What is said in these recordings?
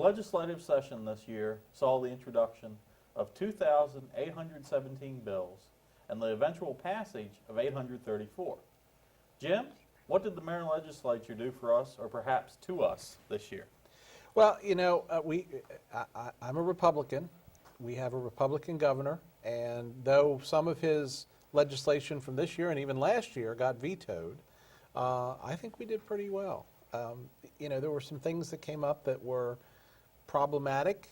legislative session this year saw the introduction of 2,817 bills and the eventual passage of 834. Jim, what did the Maryland legislature do for us, or perhaps to us, this year? Well, you know, I'm a Republican. We have a Republican governor, and though some of his legislation from this year and even last year got vetoed, I think we did pretty well. You know, there were some things that came up that were problematic.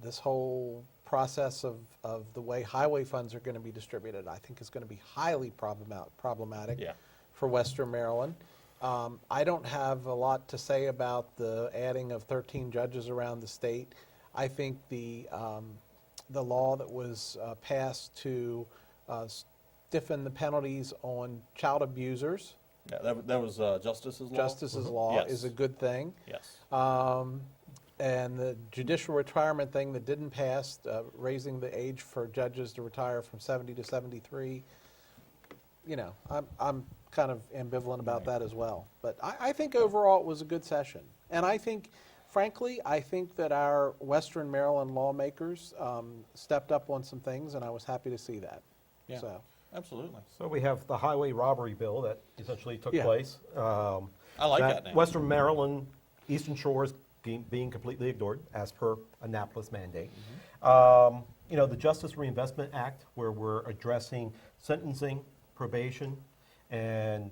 This whole process of the way highway funds are going to be distributed, I think, is going to be highly problematic for Western Maryland. I don't have a lot to say about the adding of 13 judges around the state. I think the law that was passed to stiffen the penalties on child abusers. Yeah, that was Justice's law? Justice's law is a good thing. Yes. And the judicial retirement thing that didn't pass, raising the age for judges to retire from 70 to 73, you know, I'm kind of ambivalent about that as well. But I think overall it was a good session. And I think, frankly, I think that our Western Maryland lawmakers stepped up on some things, and I was happy to see that. Yeah, so. Absolutely. So we have the highway robbery bill that essentially took place. I like that name. Western Maryland, Eastern Shores being completely ignored as per Annapolis mandate. You know, the Justice Reinvestment Act, where we're addressing sentencing, probation, and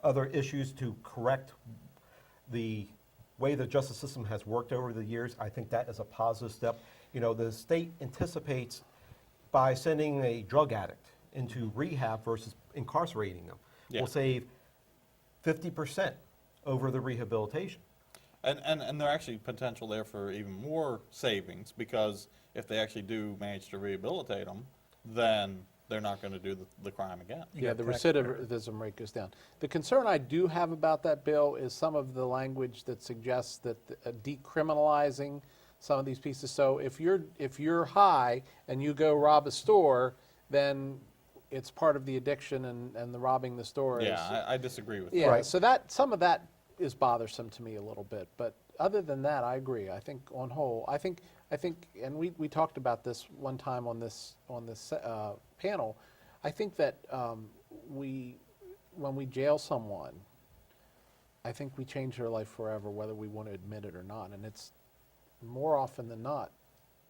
other issues to correct the way the justice system has worked over the years. I think that is a positive step. You know, the state anticipates by sending a drug addict into rehab versus incarcerating them will save 50% over the rehabilitation. And there actually potential there for even more savings, because if they actually do manage to rehabilitate them, then they're not going to do the crime again. Yeah, the recidivism rate goes down. The concern I do have about that bill is some of the language that suggests that decriminalizing some of these pieces. So if you're high and you go rob a store, then it's part of the addiction, and the robbing the store is. I disagree with that. that. Yeah, so that some of that is bothersome to me a little bit. But other than that, I agree. I think on whole, I think, and we talked about this one time on this panel. I think that when we jail someone, I think we change their life forever, whether we want to admit it or not. And it's more often than not,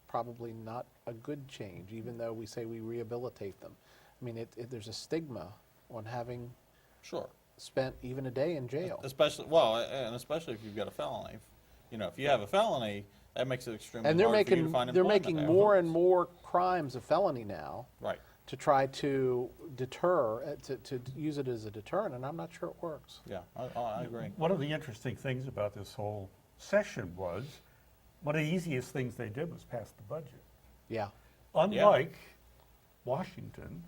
probably not a good change, even though we say we rehabilitate them. I mean, there's a stigma on having spent even a day in jail. Especially if you've got a felony. You know, if you have a felony, that makes it extremely and hard for you to find employment. They're making more and more crimes a felony now. Right. To try to deter, to use it as a deterrent, and I'm not sure it works. Yeah, I agree. One of the interesting things about this whole session was, one of the easiest things they did was pass the budget. Yeah. Unlike Washington,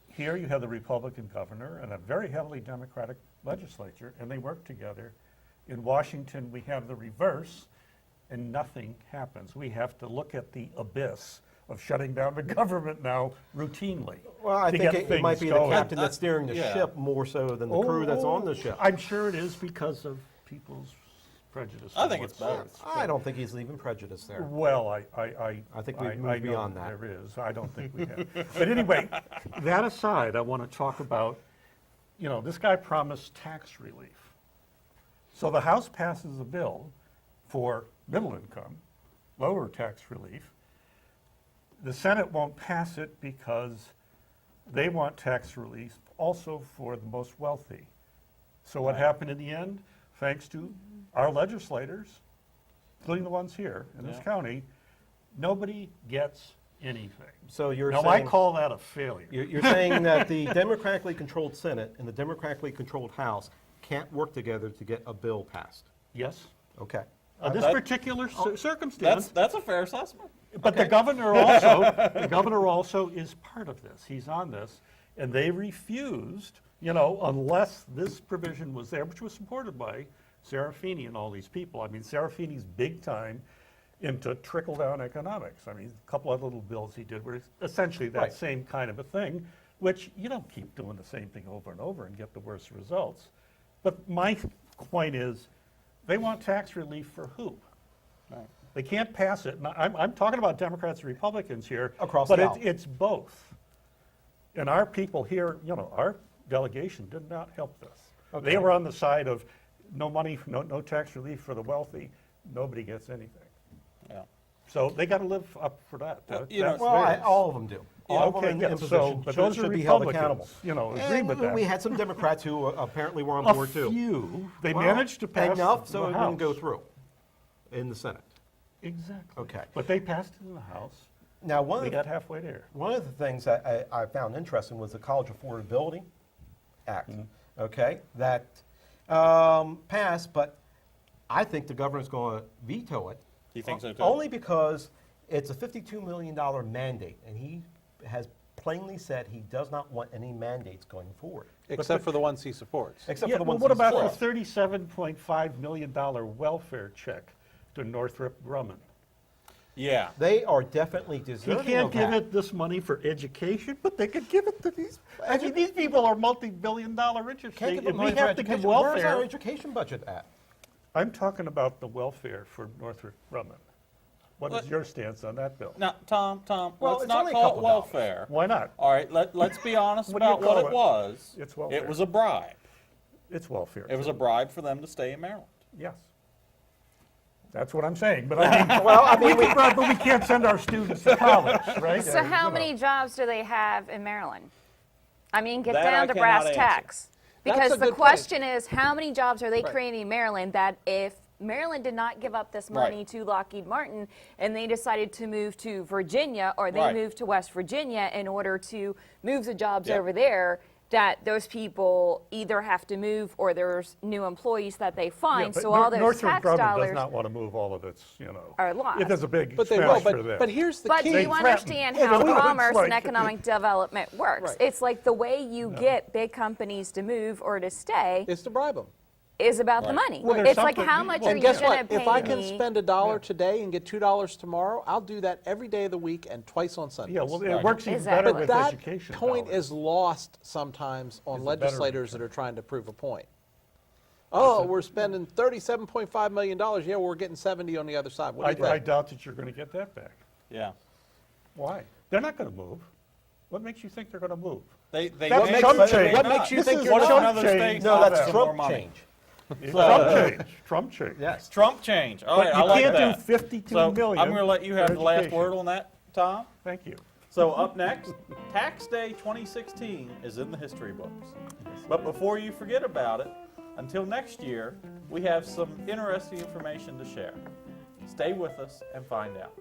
here you have the Republican governor and a very heavily Democratic legislature, and they work together. In Washington, we have the reverse, and nothing happens. We have to look at the abyss of shutting down the government now routinely. Well, I think it might be the captain that's steering the ship more so than the crew that's on the ship. I'm sure it is because of people's prejudice. I think it's both. I don't think he's even prejudiced there. Well, I think we've moved beyond that. There is. I don't think we have. But anyway, that aside, I want to talk about, you know, this guy promised tax relief. So the House passes a bill for middle income, lower tax relief. The Senate won't pass it because they want tax relief also for the most wealthy. So what happened in the end? Thanks to our legislators, including the ones here in this county, nobody gets anything. So you're saying, I call that a failure. You're saying that the democratically controlled Senate and the democratically controlled House can't work together to get a bill passed? Yes. Okay. In this particular circumstance. That's a fair assessment. But the governor also is part of this. He's on this, and they refused, you know, unless this provision was there, which was supported by Serafini and all these people. I mean, Serafini's big time into trickle-down economics. I mean, a couple of little bills he did were essentially that same kind of a thing, which you don't keep doing the same thing over and over and get the worst results. But my point is, They want tax relief for who? Right. They can't pass it. Now, I'm talking about Democrats and Republicans here. Across but the aisle. it's both. And our people here, our delegation did not help this. Okay. They were on the side of no money, no tax relief for the wealthy. Nobody gets anything. Yeah. So they got to live up for that. you know, That's Well, theirs. all of them do. All of them Okay, in yeah, position so, but those are should be held Republicans, accountable. agree with that. We had some Democrats who apparently were on A board too. few. They Well, managed to pass enough so the it didn't go House. through in the Senate. Exactly. Okay. But they passed it in the House. Now, We got halfway there. one of the things that I found interesting was the College Affordability Act, okay, that passed, but I think the governor's going to veto it. You think so too? Only because it's a $52 million mandate, and he has plainly said he does not want any mandates going forward, Except for the ones he supports. except Yeah, for the well, ones what he about supports. the $37.5 million welfare check to Northrop Grumman? Yeah. They are definitely He deserving can't of give that. it this money for education, but they could give it to these. I mean, these people are multi-billion-dollar riches. Can't give If them we money for have to give education. Where's our welfare. education budget at? I'm talking about the welfare for Northrop Grumman. What Let- is your stance on that bill? Now, Tom, Well, let's it's not only a call it couple dollars. welfare. Why not? All right, let's be honest What do you about what call it it? was. It's welfare. It was a bribe. It's welfare. It was too. a bribe for them to stay in Maryland. Yes. That's what I'm saying, but I mean, Well, I mean, but we can't send our students to college, right? So how You know. many jobs do they have in Maryland? I mean, get That I down to cannot brass answer. tacks. That's Because a the good point. question is, how many jobs are they Right. creating in Maryland that if Maryland did not give up this money Right. to Lockheed Martin and they decided to move to Virginia or they Right. moved to West Virginia in order to move the jobs Yep. over there, that those people either have to move or there's new employees that they Yeah, find. but So all those Northrop tax Grumman dollars. does not want to move all of its, are lost. It is a big But they smash will. for them. But here's the But key. do you threaten. understand You how know, it's commerce like- and economic development works? Right. It's like the way you get big companies to move or to stay Is to bribe them. is about the Right. money. Well, there's It's like something- how much well, are And you guess going what? to pay If I can me? spend $1 today and get $2 tomorrow, I'll do that every day of the week and twice on Sundays. Yeah, well, it Right. works even Exactly. better But with that education point dollars. is lost sometimes on Is a better legislators that return. are trying to prove a point. Oh, we're spending $37.5 million. Yeah, we're getting 70 on the other side. What do you I think? doubt that you're going to get that back. Yeah. Why? They're not going to move. What makes you think they're going to move? They That's may, Trump but they change. may What not. makes you This think is you're What if not? another Trump state change. No, offers that's them more Trump money? change. Trump change. Trump change. Yes. Trump change. All But right, I you like can't that. do 52 so million I'm going to let you have for the last education. word on that, Tom. Thank you. So up next, Tax Day 2016 is in the history books. But before you forget about it, until next year, we have some interesting information to share. Stay with us and find out.